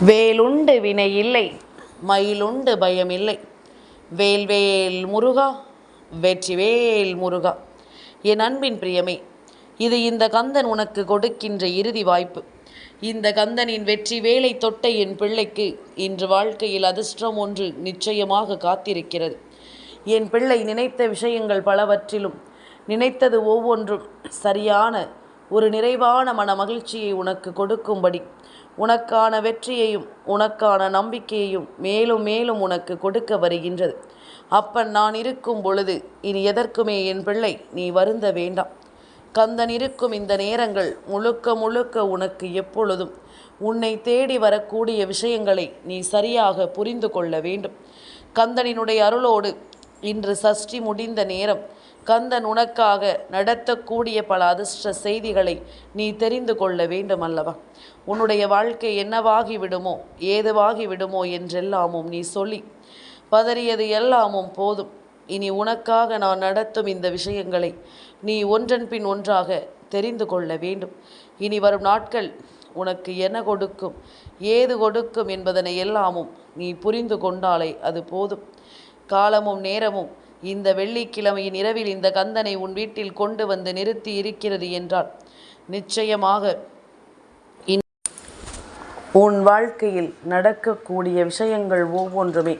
வேலுண்டு வினை இல்லை, மயிலுண்டு பயமில்லை. வேல்வேல் முருகா, வெற்றிவேல் முருகா. என் அன்பின் பிரியமே, இது இந்த கந்தன் உனக்கு கொடுக்கின்ற இறுதி வாய்ப்பு. இந்த கந்தனின் வெற்றி வேலை தொட்ட என் பிள்ளைக்கு இன்று வாழ்க்கையில் அதிர்ஷ்டம் ஒன்று நிச்சயமாக காத்திருக்கிறது. என் பிள்ளை நினைத்த விஷயங்கள் பலவற்றிலும் நினைத்தது ஒவ்வொன்றும் சரியான ஒரு நிறைவான மன மகிழ்ச்சியை உனக்கு கொடுக்கும்படி, உனக்கான வெற்றியையும் உனக்கான நம்பிக்கையையும் மேலும் மேலும் உனக்கு கொடுக்க வருகின்றது. அப்பன் நான் இருக்கும் பொழுது இனி எதற்குமே என் பிள்ளை நீ வருந்த வேண்டாம். கந்தன் இருக்கும் இந்த நேரங்கள் முழுக்க முழுக்க உனக்கு எப்பொழுதும் உன்னை தேடி வரக்கூடிய விஷயங்களை நீ சரியாக புரிந்து கொள்ள வேண்டும். கந்தனினுடைய அருளோடு இன்று சஷ்டி முடிந்த நேரம் கந்தன் உனக்காக நடத்தக்கூடிய பல அதிர்ஷ்ட செய்திகளை நீ தெரிந்து கொள்ள வேண்டும் அல்லவா? உன்னுடைய வாழ்க்கை என்னவாகி விடுமோ ஏதுவாகி விடுமோ என்றெல்லாமும் நீ சொல்லி பதறியது எல்லாமும் போதும். இனி உனக்காக நான் நடத்தும் இந்த விஷயங்களை நீ ஒன்றன் பின் ஒன்றாக தெரிந்து கொள்ள வேண்டும். இனி வரும் நாட்கள் உனக்கு என்ன கொடுக்கும் ஏது கொடுக்கும் என்பதனை எல்லாமும் நீ புரிந்து கொண்டாலே அது போதும். காலமும் நேரமும் இந்த வெள்ளிக்கிழமையின் இரவில் இந்த கந்தனை உன் வீட்டில் கொண்டு வந்து நிறுத்தி இருக்கிறது என்றால் நிச்சயமாக உன் வாழ்க்கையில் நடக்கக்கூடிய விஷயங்கள் ஒவ்வொன்றுமே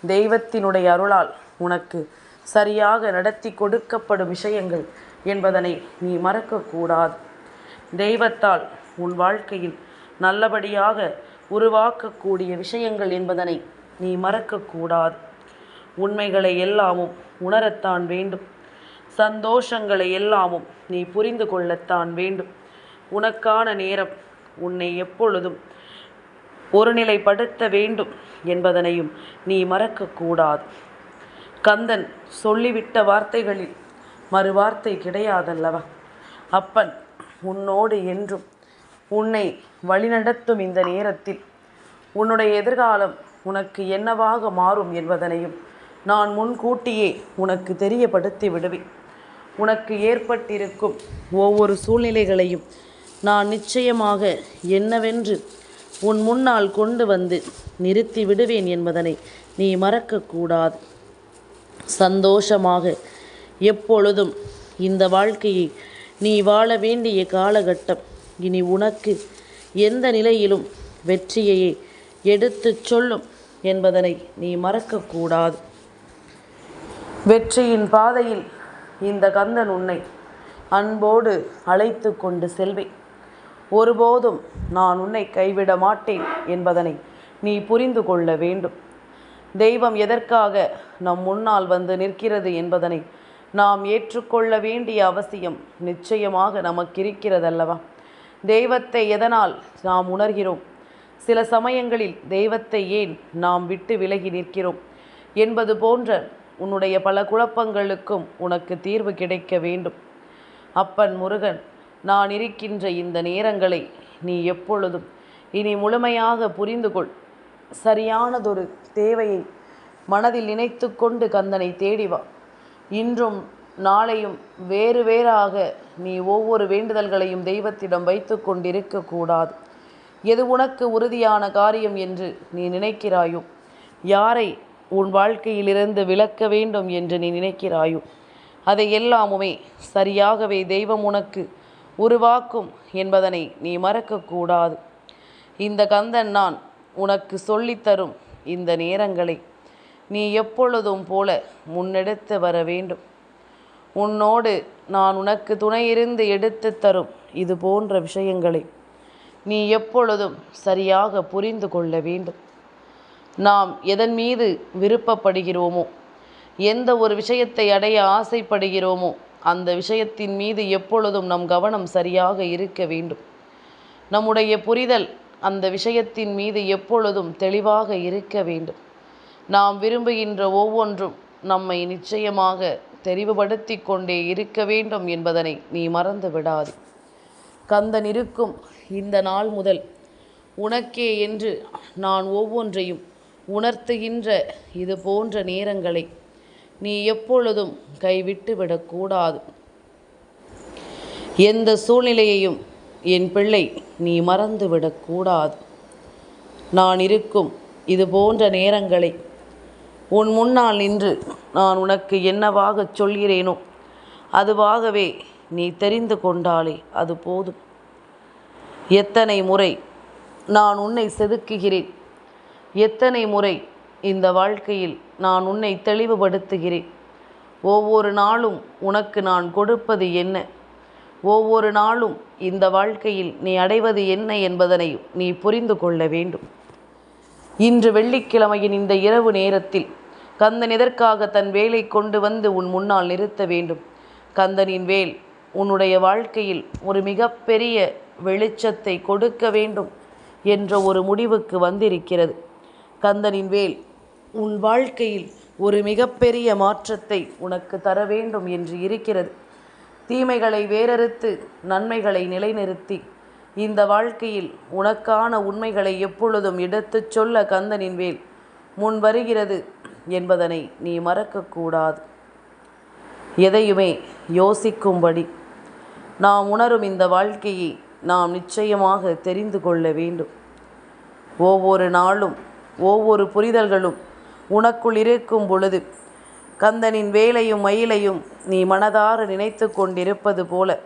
தெய்வத்தினுடைய அருளால் உனக்கு சரியாக நடத்தி கொடுக்கப்படும் விஷயங்கள் என்பதனை நீ மறக்கக்கூடாது. தெய்வத்தால் உன் வாழ்க்கையில் நல்லபடியாக உருவாக்கக்கூடிய விஷயங்கள் என்பதனை நீ மறக்கக்கூடாது. உண்மைகளை எல்லாமும் உணரத்தான் வேண்டும். சந்தோஷங்களை எல்லாமும் நீ புரிந்து கொள்ளத்தான் வேண்டும். உனக்கான நேரம் உன்னை எப்பொழுதும் ஒருநிலைப்படுத்த வேண்டும் என்பதனையும் நீ மறக்கக்கூடாது. கந்தன் சொல்லிவிட்ட வார்த்தைகளில் மறுவார்த்தை கிடையாதல்லவா? அப்பன் உன்னோடு என்றும் உன்னை வழிநடத்தும் இந்த நேரத்தில் உன்னுடைய எதிர்காலம் உனக்கு என்னவாக மாறும் என்பதனையும் நான் முன்கூட்டியே உனக்கு தெரியப்படுத்தி விடுவேன். உனக்கு ஏற்பட்டிருக்கும் ஒவ்வொரு சூழ்நிலைகளையும் நான் நிச்சயமாக என்னவென்று உன் முன்னால் கொண்டு வந்து நிறுத்தி விடுவேன் என்பதனை நீ மறக்கக்கூடாது. சந்தோஷமாக எப்பொழுதும் இந்த வாழ்க்கையை நீ வாழ வேண்டிய காலகட்டம் இனி உனக்கு எந்த நிலையிலும் வெற்றியையே எடுத்துச் சொல்லும் என்பதனை நீ மறக்கக்கூடாது. வெற்றியின் பாதையில் இந்த கந்தன் உன்னை அன்போடு அழைத்து கொண்டு செல்வேன். ஒருபோதும் நான் உன்னை கைவிட மாட்டேன் என்பதனை நீ புரிந்து கொள்ள வேண்டும். தெய்வம் எதற்காக நம் முன்னால் வந்து நிற்கிறது என்பதனை நாம் ஏற்றுக்கொள்ள வேண்டிய அவசியம் நிச்சயமாக நமக்கு இருக்கிறதல்லவா? தெய்வத்தை எதனால் நாம் உணர்கிறோம்? சில சமயங்களில் தெய்வத்தை ஏன் நாம் விட்டு விலகி நிற்கிறோம் என்பது போன்ற உன்னுடைய பல குழப்பங்களுக்கும் உனக்கு தீர்வு கிடைக்க வேண்டும். அப்பன் முருகன் நான் இருக்கின்ற இந்த நேரங்களை நீ எப்பொழுதும் இனி முழுமையாக புரிந்து கொள். சரியானதொரு தேவையை மனதில் நினைத்து கொண்டு கந்தனை தேடி வா. இன்றும் நாளையும் வேறு வேறாக நீ ஒவ்வொரு வேண்டுதல்களையும் தெய்வத்திடம் வைத்து கொண்டிருக்கக்கூடாது. எது உனக்கு உறுதியான காரியம் என்று நீ நினைக்கிறாயோ, யாரை உன் வாழ்க்கையிலிருந்து விலக்க வேண்டும் என்று நீ நினைக்கிறாயோ, அதை எல்லாமுமே சரியாகவே தெய்வம் உனக்கு உருவாக்கும் என்பதனை நீ மறக்கக்கூடாது. இந்த கந்தன் நான் உனக்கு சொல்லித்தரும் இந்த நேரங்களை நீ எப்பொழுதும் போல முன்னெடுத்து வர வேண்டும். உன்னோடு நான் உனக்கு துணையிருந்து எடுத்து தரும் இது போன்ற விஷயங்களை நீ எப்பொழுதும் சரியாக புரிந்து கொள்ள வேண்டும். நாம் எதன் மீது விருப்பப்படுகிறோமோ, எந்த ஒரு விஷயத்தை அடைய ஆசைப்படுகிறோமோ அந்த விஷயத்தின் மீது எப்பொழுதும் நம் கவனம் சரியாக இருக்க வேண்டும். நம்முடைய புரிதல் அந்த விஷயத்தின் மீது எப்பொழுதும் தெளிவாக இருக்க வேண்டும். நாம் விரும்புகின்ற ஒவ்வொன்றும் நம்மை நிச்சயமாக தெரிவுபடுத்தி கொண்டே இருக்க வேண்டும் என்பதனை நீ மறந்து விடாது. கந்தன் இருக்கும் இந்த நாள் முதல் உனக்கே என்று நான் ஒவ்வொன்றையும் உணர்த்துகின்ற இது போன்ற நேரங்களை நீ எப்பொழுதும் கைவிட்டு விடக்கூடாது. எந்த சூழ்நிலையையும் என் பிள்ளை நீ மறந்து விடக்கூடாது. நான் இருக்கும் இது போன்ற நேரங்களை உன் முன்னால் நின்று நான் உனக்கு என்னவாகச் சொல்கிறேனோ அதுவாகவே நீ தெரிந்து கொண்டாலே அது போதும். எத்தனை முறை நான் உன்னை செதுக்குகிறேன், எத்தனை முறை இந்த வாழ்க்கையில் நான் உன்னை தெளிவுபடுத்துகிறேன். ஒவ்வொரு நாளும் உனக்கு நான் கொடுப்பது என்ன, ஒவ்வொரு நாளும் இந்த வாழ்க்கையில் நீ அடைவது என்ன என்பதனை நீ புரிந்து கொள்ள வேண்டும். இன்று வெள்ளிக்கிழமையின் இந்த இரவு நேரத்தில் கந்தன் எதற்காக தன் வேலை கொண்டு வந்து உன் முன்னால் நிறுத்த வேண்டும்? கந்தனின் வேல் உன்னுடைய வாழ்க்கையில் ஒரு மிகப்பெரிய வெளிச்சத்தை கொடுக்க வேண்டும் என்ற ஒரு முடிவுக்கு வந்திருக்கிறது. கந்தனின் வேல் உன் வாழ்க்கையில் ஒரு மிகப்பெரிய மாற்றத்தை உனக்கு தர வேண்டும் என்று இருக்கிறது. தீமைகளை வேறறுத்து நன்மைகளை நிலைநிறுத்தி இந்த வாழ்க்கையில் உனக்கான உண்மைகளை எப்பொழுதும் எடுத்துச் சொல்ல கந்தனின் வேல் முன் வருகிறது என்பதனை நீ மறக்கக்கூடாது. எதையுமே யோசிக்கும்படி நாம் உணரும் இந்த வாழ்க்கையை நாம் நிச்சயமாக தெரிந்து கொள்ள வேண்டும். ஒவ்வொரு நாளும் ஒவ்வொரு புரிதல்களும் உனக்குள் இருக்கும் பொழுது கந்தனின் வேலையும் மயிலையும் நீ மனதார நினைத்து கொண்டிருப்பது போல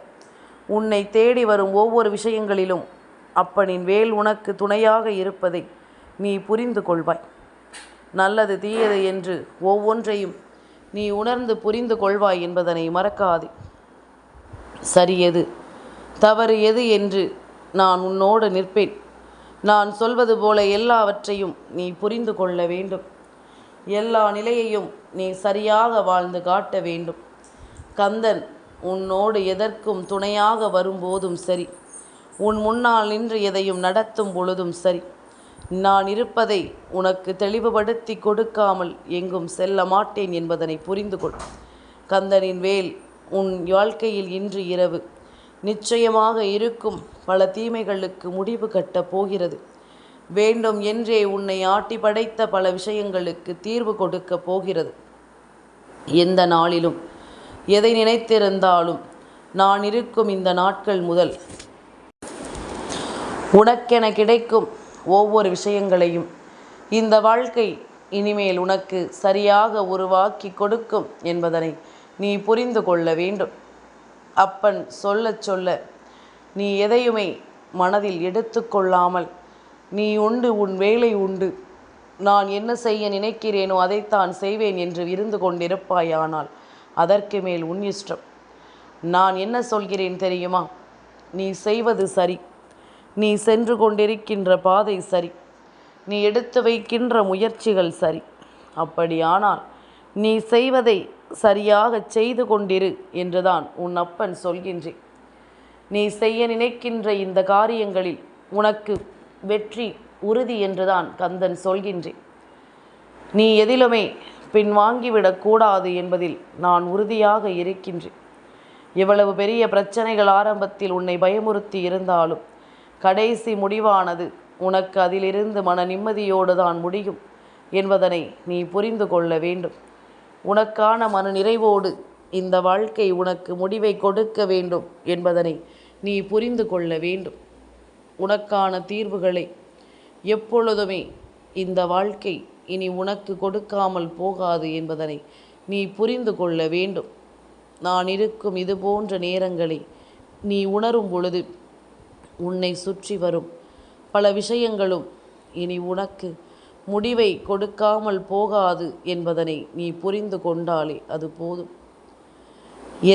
உன்னை தேடி வரும் ஒவ்வொரு விஷயங்களிலும் அப்பனின் வேல் உனக்கு துணையாக இருப்பதை நீ புரிந்து கொள்வாய். நல்லது தீயது என்று ஒவ்வொன்றையும் நீ உணர்ந்து புரிந்து கொள்வாய் என்பதனை மறக்காதே. சரி எது தவறு எது என்று நான் உன்னோடு நிற்பேன். நான் சொல்வது போல எல்லாவற்றையும் நீ புரிந்து கொள்ள வேண்டும். எல்லா நிலையையும் நீ சரியாக வாழ்ந்து காட்ட வேண்டும். கந்தன் உன்னோடு எதற்கும் துணையாக வரும்போதும் சரி, உன் முன்னால் நின்று எதையும் நடத்தும் பொழுதும் சரி, நான் இருப்பதை உனக்கு தெளிவுபடுத்தி கொடுக்காமல் எங்கும் செல்ல மாட்டேன் என்பதனை புரிந்து கொள். கந்தனின் வேல் உன் வாழ்க்கையில் இன்று இரவு நிச்சயமாக இருக்கும் பல தீமைகளுக்கு முடிவு கட்டப் போகிறது. வேண்டும் என்றே உன்னை ஆட்டி படைத்த பல விஷயங்களுக்கு தீர்வு கொடுக்க போகிறது. எந்த நாளிலும் எதை நினைத்திருந்தாலும் நான் இருக்கும் இந்த நாட்கள் முதல் உனக்கென கிடைக்கும் ஒவ்வொரு விஷயங்களையும் இந்த வாழ்க்கை இனிமேல் உனக்கு சரியாக உருவாக்கி கொடுக்கும் என்பதனை நீ புரிந்து கொள்ள வேண்டும். அப்பன் சொல்ல சொல்ல நீ எதையுமே மனதில் எடுத்துக்கொள்ளாமல் நீ உண்டு உன் வேலை உண்டு, நான் என்ன செய்ய நினைக்கிறேனோ அதைத்தான் செய்வேன் என்று இருந்து கொண்டிருப்பாயானால் அதற்கு மேல் உன் இஷ்டம். நான் என்ன சொல்கிறேன் தெரியுமா? நீ செய்வது சரி, நீ சென்று கொண்டிருக்கின்ற பாதை சரி, நீ எடுத்து வைக்கின்ற முயற்சிகள் சரி. அப்படியானால் நீ செய்வதை சரியாக செய்து கொண்டிரு என்றுதான் உன் அப்பன் சொல்கின்றேன். நீ செய்ய நினைக்கின்ற இந்த காரியங்களில் உனக்கு வெற்றி உறுதி என்றுதான் கந்தன் சொல்கின்றேன். நீ எதிலுமே பின்வாங்கிவிடக்கூடாது என்பதில் நான் உறுதியாக இருக்கின்றேன். இவ்வளவு பெரிய பிரச்சனைகள் ஆரம்பத்தில் உன்னை பயமுறுத்தி இருந்தாலும் கடைசி முடிவானது உனக்கு அதிலிருந்து மன நிம்மதியோடு தான் முடியும் என்பதனை நீ புரிந்து கொள்ள வேண்டும். உனக்கான மன நிறைவோடு இந்த வாழ்க்கை உனக்கு முடிவை கொடுக்க வேண்டும் என்பதனை நீ புரிந்து கொள்ள வேண்டும். உனக்கான தீர்வுகளை எப்பொழுதுமே இந்த வாழ்க்கை இனி உனக்கு கொடுக்காமல் போகாது என்பதனை நீ புரிந்து கொள்ள வேண்டும். நான் இருக்கும் இது போன்ற நேரங்களை நீ உணரும் பொழுது உன்னை சுற்றி வரும் பல விஷயங்களும் இனி உனக்கு முடிவை கொடுக்காமல் போகாது என்பதனை நீ புரிந்து கொண்டாலே அது போதும்.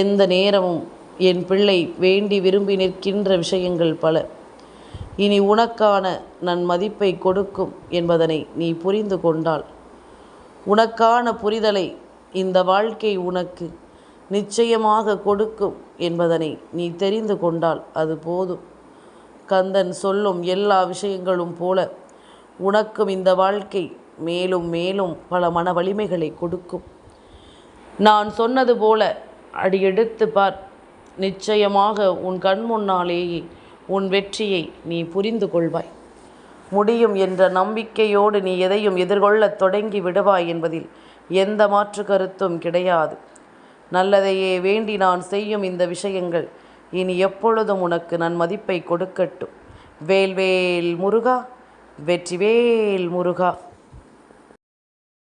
எந்த நேரமும் என் பிள்ளை வேண்டி விரும்பி நிற்கின்ற விஷயங்கள் பல இனி உனக்கான மதிப்பை கொடுக்கும் என்பதனை நீ புரிந்து கொண்டால், உனக்கான புரிதலை இந்த வாழ்க்கை உனக்கு நிச்சயமாக கொடுக்கும் என்பதனை நீ தெரிந்து கொண்டால் அது போதும். கந்தன் சொல்லும் எல்லா விஷயங்களும் போல உனக்கும் இந்த வாழ்க்கை மேலும் மேலும் பல மன வலிமைகளை கொடுக்கும். நான் சொன்னது போல அடியெடுத்து பார். நிச்சயமாக உன் கண் முன்னாலேயே உன் வெற்றியை நீ புரிந்து கொள்வாய். முடியும் என்ற நம்பிக்கையோடு நீ எதையும் எதிர்கொள்ளத் தொடங்கி விடுவாய் என்பதில் எந்த மாற்று கருத்தும் கிடையாது. நல்லதையே வேண்டி நான் செய்யும் இந்த விஷயங்கள் இனி எப்பொழுதும் உனக்கு மதிப்பை கொடுக்கட்டும். வேல்வேல் முருகா, வெற்றிவேல் முருகா.